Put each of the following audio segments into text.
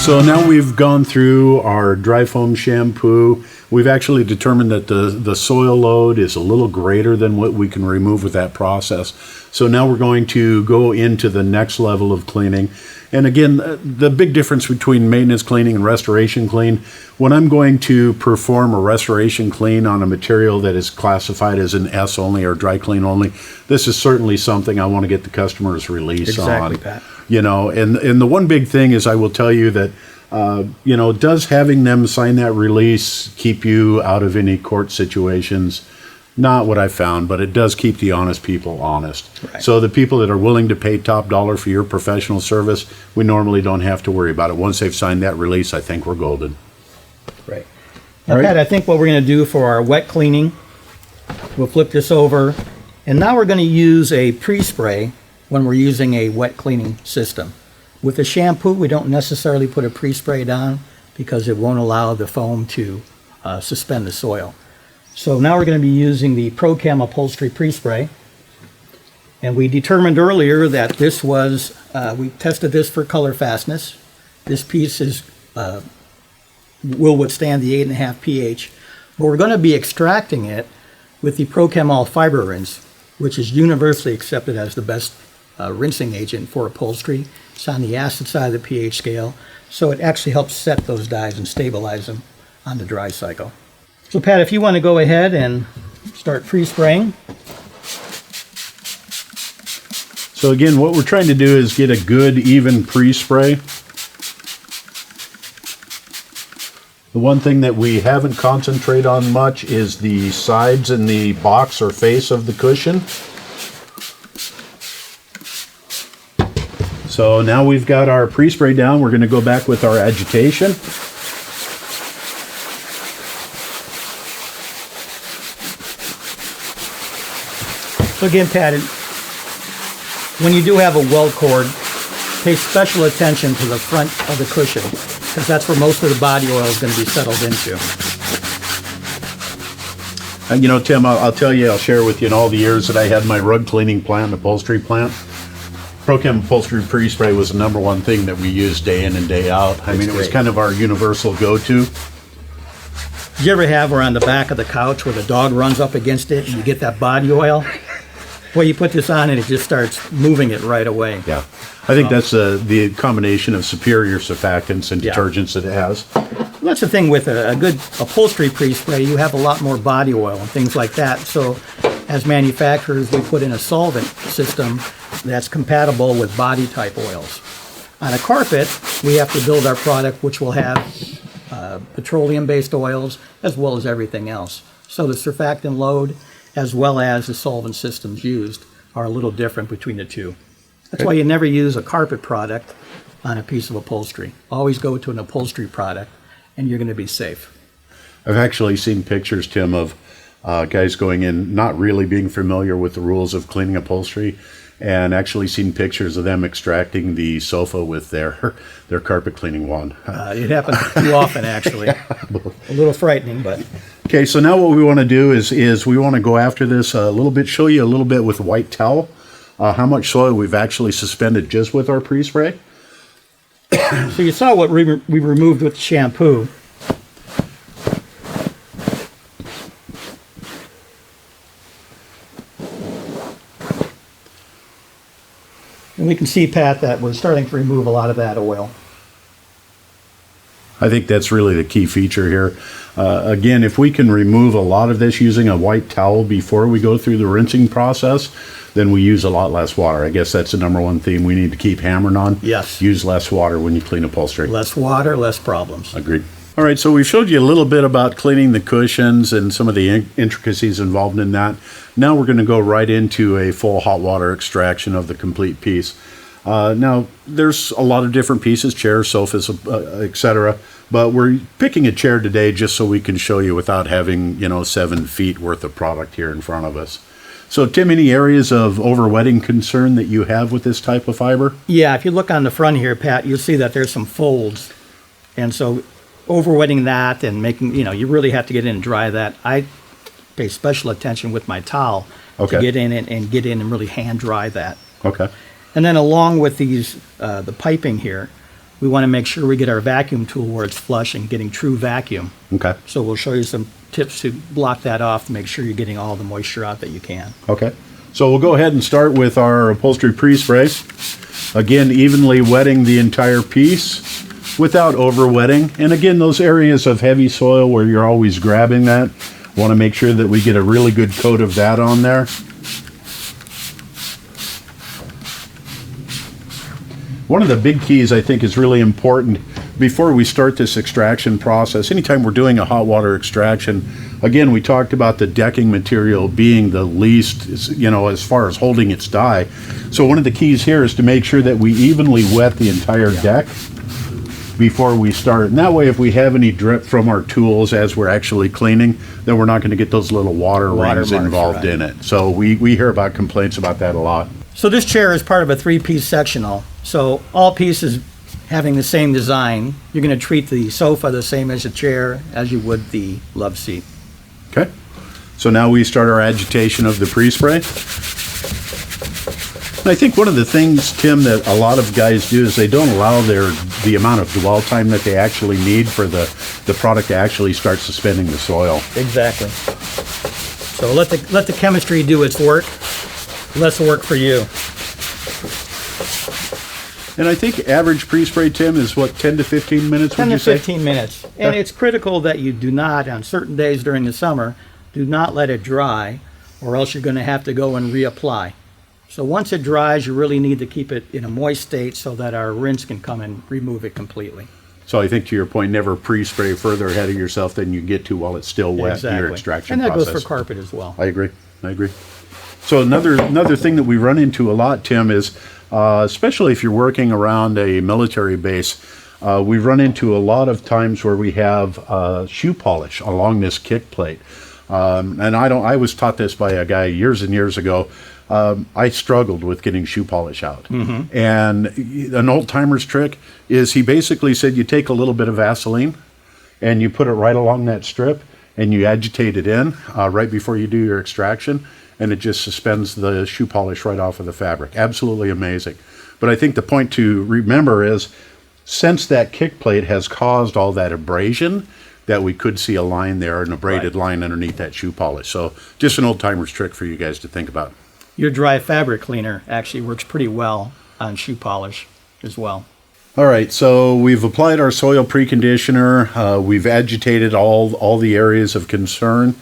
So now we've gone through our dry foam shampoo. We've actually determined that the soil load is a little greater than what we can remove with that process. So now we're going to go into the next level of cleaning. And again, the big difference between maintenance cleaning and restoration clean, when I'm going to perform a restoration clean on a material that is classified as an S only or dry clean only, this is certainly something I want to get the customer's release on. Exactly, Pat. You know, and the one big thing is I will tell you that, you know, does having them sign that release keep you out of any court situations? Not what I found, but it does keep the honest people honest. Right. So the people that are willing to pay top dollar for your professional service, we normally don't have to worry about it. Once they've signed that release, I think we're golden. Right. Now, Pat, I think what we're going to do for our wet cleaning, we'll flip this over, and now we're going to use a pre-spray when we're using a wet cleaning system. With the shampoo, we don't necessarily put a pre-spray down because it won't allow the foam to suspend the soil. So now we're going to be using the ProChem Upholstery pre-spray. And we determined earlier that this was, we tested this for color fastness. This piece will withstand the 8.5 pH. But we're going to be extracting it with the ProChem All Fiber Rinse, which is universally accepted as the best rinsing agent for upholstery. It's on the acid side of the pH scale, so it actually helps set those dyes and stabilize them on the dry cycle. So Pat, if you want to go ahead and start pre-spraying. So again, what we're trying to do is get a good, even pre-spray. The one thing that we haven't concentrated on much is the sides and the box or face of the cushion. So now we've got our pre-spray down, we're going to go back with our agitation. So again, Pat, when you do have a weld cord, pay special attention to the front of the cushion, because that's where most of the body oil is going to be settled into. And you know, Tim, I'll tell you, I'll share with you in all the years that I had my rug cleaning plant, upholstery plant, ProChem Upholstery Pre-Spray was the number one thing that we used day in and day out. I mean, it was kind of our universal go-to. Did you ever have where on the back of the couch where the dog runs up against it and you get that body oil? Well, you put this on and it just starts moving it right away. Yeah. I think that's the combination of superior surfactants and detergents that it has. That's the thing with a good upholstery pre-spray, you have a lot more body oil and things like that. So as manufacturers, we put in a solvent system that's compatible with body type oils. On a carpet, we have to build our product which will have petroleum-based oils as well as everything else. So the surfactant load as well as the solvent systems used are a little different between the two. That's why you never use a carpet product on a piece of upholstery. Always go to an upholstery product and you're going to be safe. I've actually seen pictures, Tim, of guys going in not really being familiar with the rules of cleaning upholstery, and actually seen pictures of them extracting the sofa with their carpet cleaning wand. It happens too often, actually. A little frightening, but... Okay, so now what we want to do is we want to go after this a little bit, show you a little bit with a white towel, how much soil we've actually suspended just with our pre-spray. So you saw what we removed with the shampoo. And we can see, Pat, that we're starting to remove a lot of that oil. I think that's really the key feature here. Again, if we can remove a lot of this using a white towel before we go through the rinsing process, then we use a lot less water. I guess that's the number one theme we need to keep hammering on. Yes. Use less water when you clean upholstery. Less water, less problems. Agreed. All right, so we showed you a little bit about cleaning the cushions and some of the intricacies involved in that. Now we're going to go right into a full hot water extraction of the complete piece. Now, there's a lot of different pieces, chairs, sofas, etc. But we're picking a chair today just so we can show you without having, 7 feet worth of product here in front of us. So, Tim, any areas of overwetting concern that you have with this type of fiber? Yeah, if you look on the front here, Pat, you'll see that there's some folds. And so overwetting that and making, you really have to get in and dry that. I pay special attention with my towel to get in and get in and really hand dry that. Okay. And then along with these, the piping here, we want to make sure we get our vacuum tool where it's flush and getting true vacuum. Okay. So we'll show you some tips to block that off to make sure you're getting all the moisture out that you can. Okay. So we'll go ahead and start with our upholstery pre-spray. Again, evenly wetting the entire piece without over-wetting. And again, those areas of heavy soil where you're always grabbing that, want to make sure that we get a really good coat of that on there. One of the big keys I think is really important before we start this extraction process. Anytime we're doing a hot water extraction, again, we talked about the decking material being the least, as far as holding its dye. So one of the keys here is to make sure that we evenly wet the entire deck before we start. And that way, if we have any drip from our tools as we're actually cleaning, then we're not going to get those little water rings marks, involved right. in it. So we hear about complaints about that a lot. So this chair is part of a 3-piece sectional. So all pieces having the same design, you're going to treat the sofa the same as the chair as you would the love seat. Okay. So now we start our agitation of the pre-spray. And I think one of the things, Tim, that a lot of guys do is they don't allow the amount of dwell time that they actually need for the product to actually start suspending the soil. Exactly. So let the chemistry do its work. Less work for you. And I think average pre-spray, Tim, is what, 10 to 15 minutes, 10 would you to say? 15 minutes. And Yeah. it's critical that you do not, on certain days during the summer, do not let it dry, or else you're going to have to go and reapply. So once it dries, you really need to keep it in a moist state so that our rinse can come and remove it completely. So I think to your point, never pre-spray further ahead of yourself than you get to while it's still wet in your extraction And that process. goes for carpet as well. I agree. So another thing that we run into a lot, Tim, is especially if you're working around a military base, we run into a lot of times where we have shoe polish along this kick plate. And I was taught this by a guy years and years ago. I struggled with getting shoe polish out. Mm-hmm. And an old timer's trick is he basically said you take a little bit of Vaseline and you put it right along that strip and you agitate it in right before you do your extraction, and it just suspends the shoe polish right off of the fabric. Absolutely amazing. But I think the point to remember is, since that kick plate has caused all that abrasion, that we could see a line there, an abraded line underneath that shoe polish. So just an old timer's trick for you guys to think about. Your dry fabric cleaner actually works pretty well on shoe polish as well. All right, so we've applied our soil preconditioner. We've agitated all the areas of concern,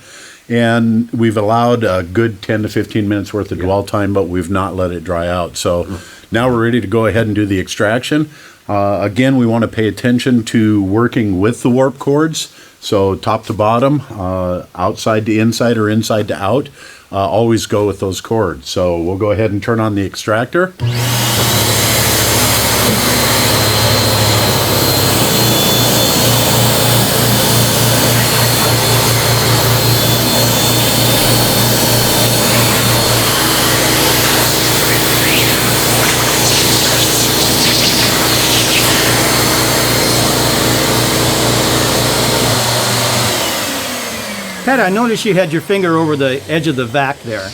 and we've allowed a good 10 to 15 minutes worth of dwell time, but we've not let it dry out. So now we're ready to go ahead and do the extraction. Again, we want to pay attention to working with the warp cords. So top to bottom, outside to inside or inside to out, always go with those cords. So we'll go ahead and turn on the extractor. Pat, I noticed you had your finger over the edge of the vac there.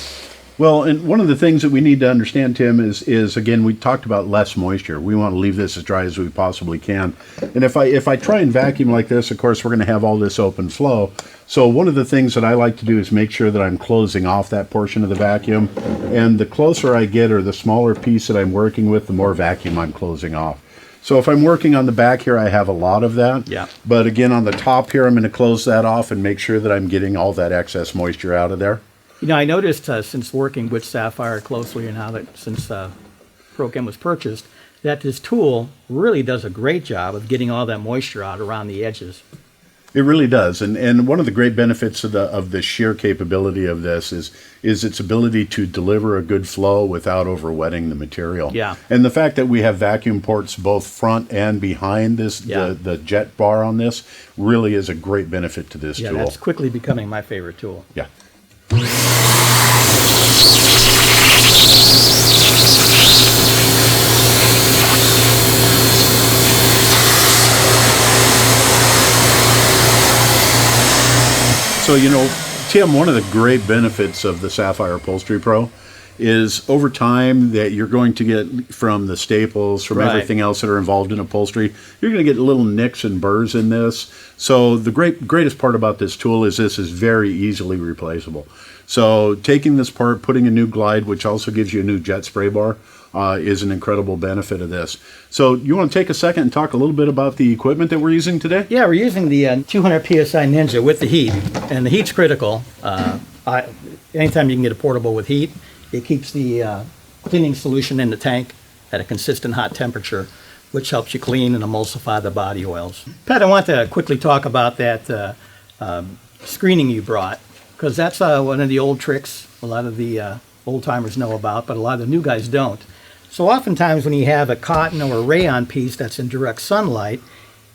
Well, and one of the things that we need to understand, Tim, is again, we talked about less moisture. We want to leave this as dry as we possibly can. And if I try and vacuum like this, of course, we're going to have all this open flow. So one of the things that I like to do is make sure that I'm closing off that portion of the vacuum. And the closer I get, or the smaller piece that I'm working with, the more vacuum I'm closing off. So if I'm working on the back here, I have a lot of that. Yeah. But again, on the top here, I'm going to close that off and make sure that I'm getting all that excess moisture out of there. You know, I noticed since working with Sapphire closely and now that since ProChem was purchased, that this tool really does a great job of getting all that moisture out around the edges. It really does, and one of the great benefits of the sheer capability of this is its ability to deliver a good flow without overwetting the material. Yeah. And the fact that we have vacuum ports both front and behind this, the jet bar on this, really is a great benefit to this tool. Yeah, that's quickly becoming my favorite tool. Yeah. So, you know, Tim, one of the great benefits of the Sapphire Upholstery Pro is over time that you're going to get from the staples, from Right. everything else that are involved in upholstery, you're going to get little nicks and burrs in this. So the greatest part about this tool is this is very easily replaceable. So taking this part, putting a new glide, which also gives you a new jet spray bar, is an incredible benefit of this. So you want to take a second and talk a little bit about the equipment that we're using today? Yeah, we're using the 200 PSI Ninja with the heat, and the heat's critical. Anytime you can get a portable with heat, it keeps the cleaning solution in the tank at a consistent hot temperature, which helps you clean and emulsify the body oils. Pat, I want to quickly talk about that screening you brought, because that's one of the old tricks a lot of the old timers know about, but a lot of the new guys don't. So oftentimes when you have a cotton or a rayon piece that's in direct sunlight,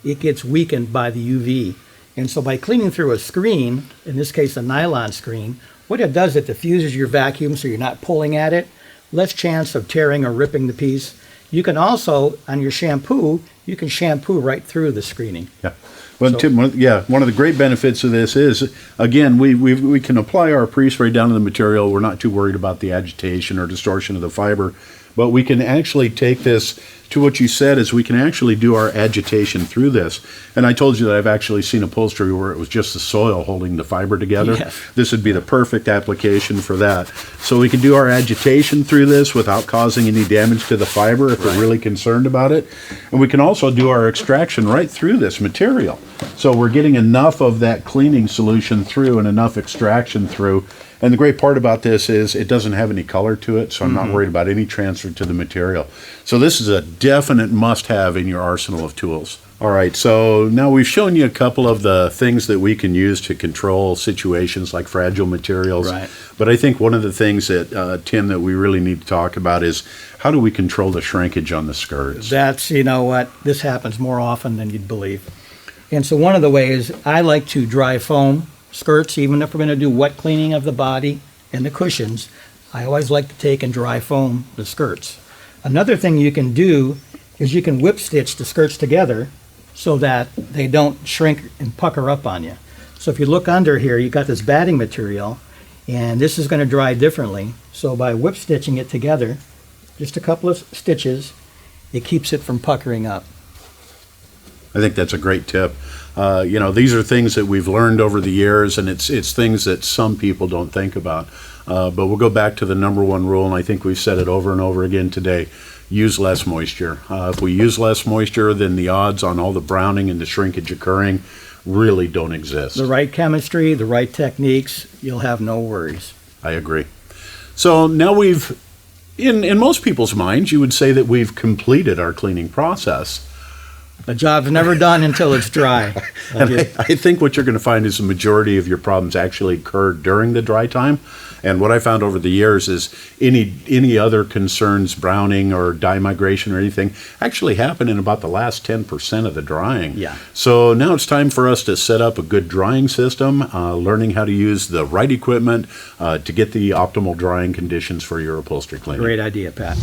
it gets weakened by the UV. And so by cleaning through a screen, in this case a nylon screen, what it does, it diffuses your vacuum so you're not pulling at it, less chance of tearing or ripping the piece. You can also, on your shampoo, you can shampoo right through the screening. Yeah. Well, So- Tim, one of the great benefits of this is, again, we can apply our pre-spray down to the material. We're not too worried about the agitation or distortion of the fiber, but we can actually take this to what you said is we can actually do our agitation through this. And I told you that I've actually seen upholstery where it was just the soil holding the fiber together. Yes. This would be the perfect application for that. So we can do our agitation through this without causing any damage to the fiber if we're really concerned about it. And we can also do our extraction right through this material. So we're getting enough of that cleaning solution through and enough extraction through. And the great part about this is it doesn't have any color to it, so I'm not worried about any transfer to the material. So this is a definite must-have in your arsenal of tools. All right, so now we've shown you a couple of the things that we can use to control situations like fragile materials. Right. But I think one of the things that, Tim, that we really need to talk about is how do we control the shrinkage on the skirts? That's, you know what, this happens more often than you'd believe. And so one of the ways I like to dry foam skirts, even if we're going to do wet cleaning of the body and the cushions, I always like to take and dry foam the skirts. Another thing you can do is you can whip stitch the skirts together so that they don't shrink and pucker up on you. So if you look under here, you got this batting material, and this is going to dry differently. So by whip stitching it together, just a couple of stitches, it keeps it from puckering up. I think that's a great tip. These are things that we've learned over the years, and it's things that some people don't think about. But we'll go back to the number one rule, and I think we've said it over and over again today. Use less moisture. If we use less moisture, then the odds on all the browning and the shrinkage occurring really don't exist. The right chemistry, the right techniques, you'll have no worries. I agree. So now we've, in most people's minds, you would say that we've completed our cleaning process. The job's never done until it's dry. And I think what you're going to find is the majority of your problems actually occur during the dry time. And what I found over the years is any other concerns, browning or dye migration or anything, actually happen in about the last 10% of the drying. Yeah. So now it's time for us to set up a good drying system, learning how to use the right equipment to get the optimal drying conditions for your upholstery cleaning. Great idea, Pat.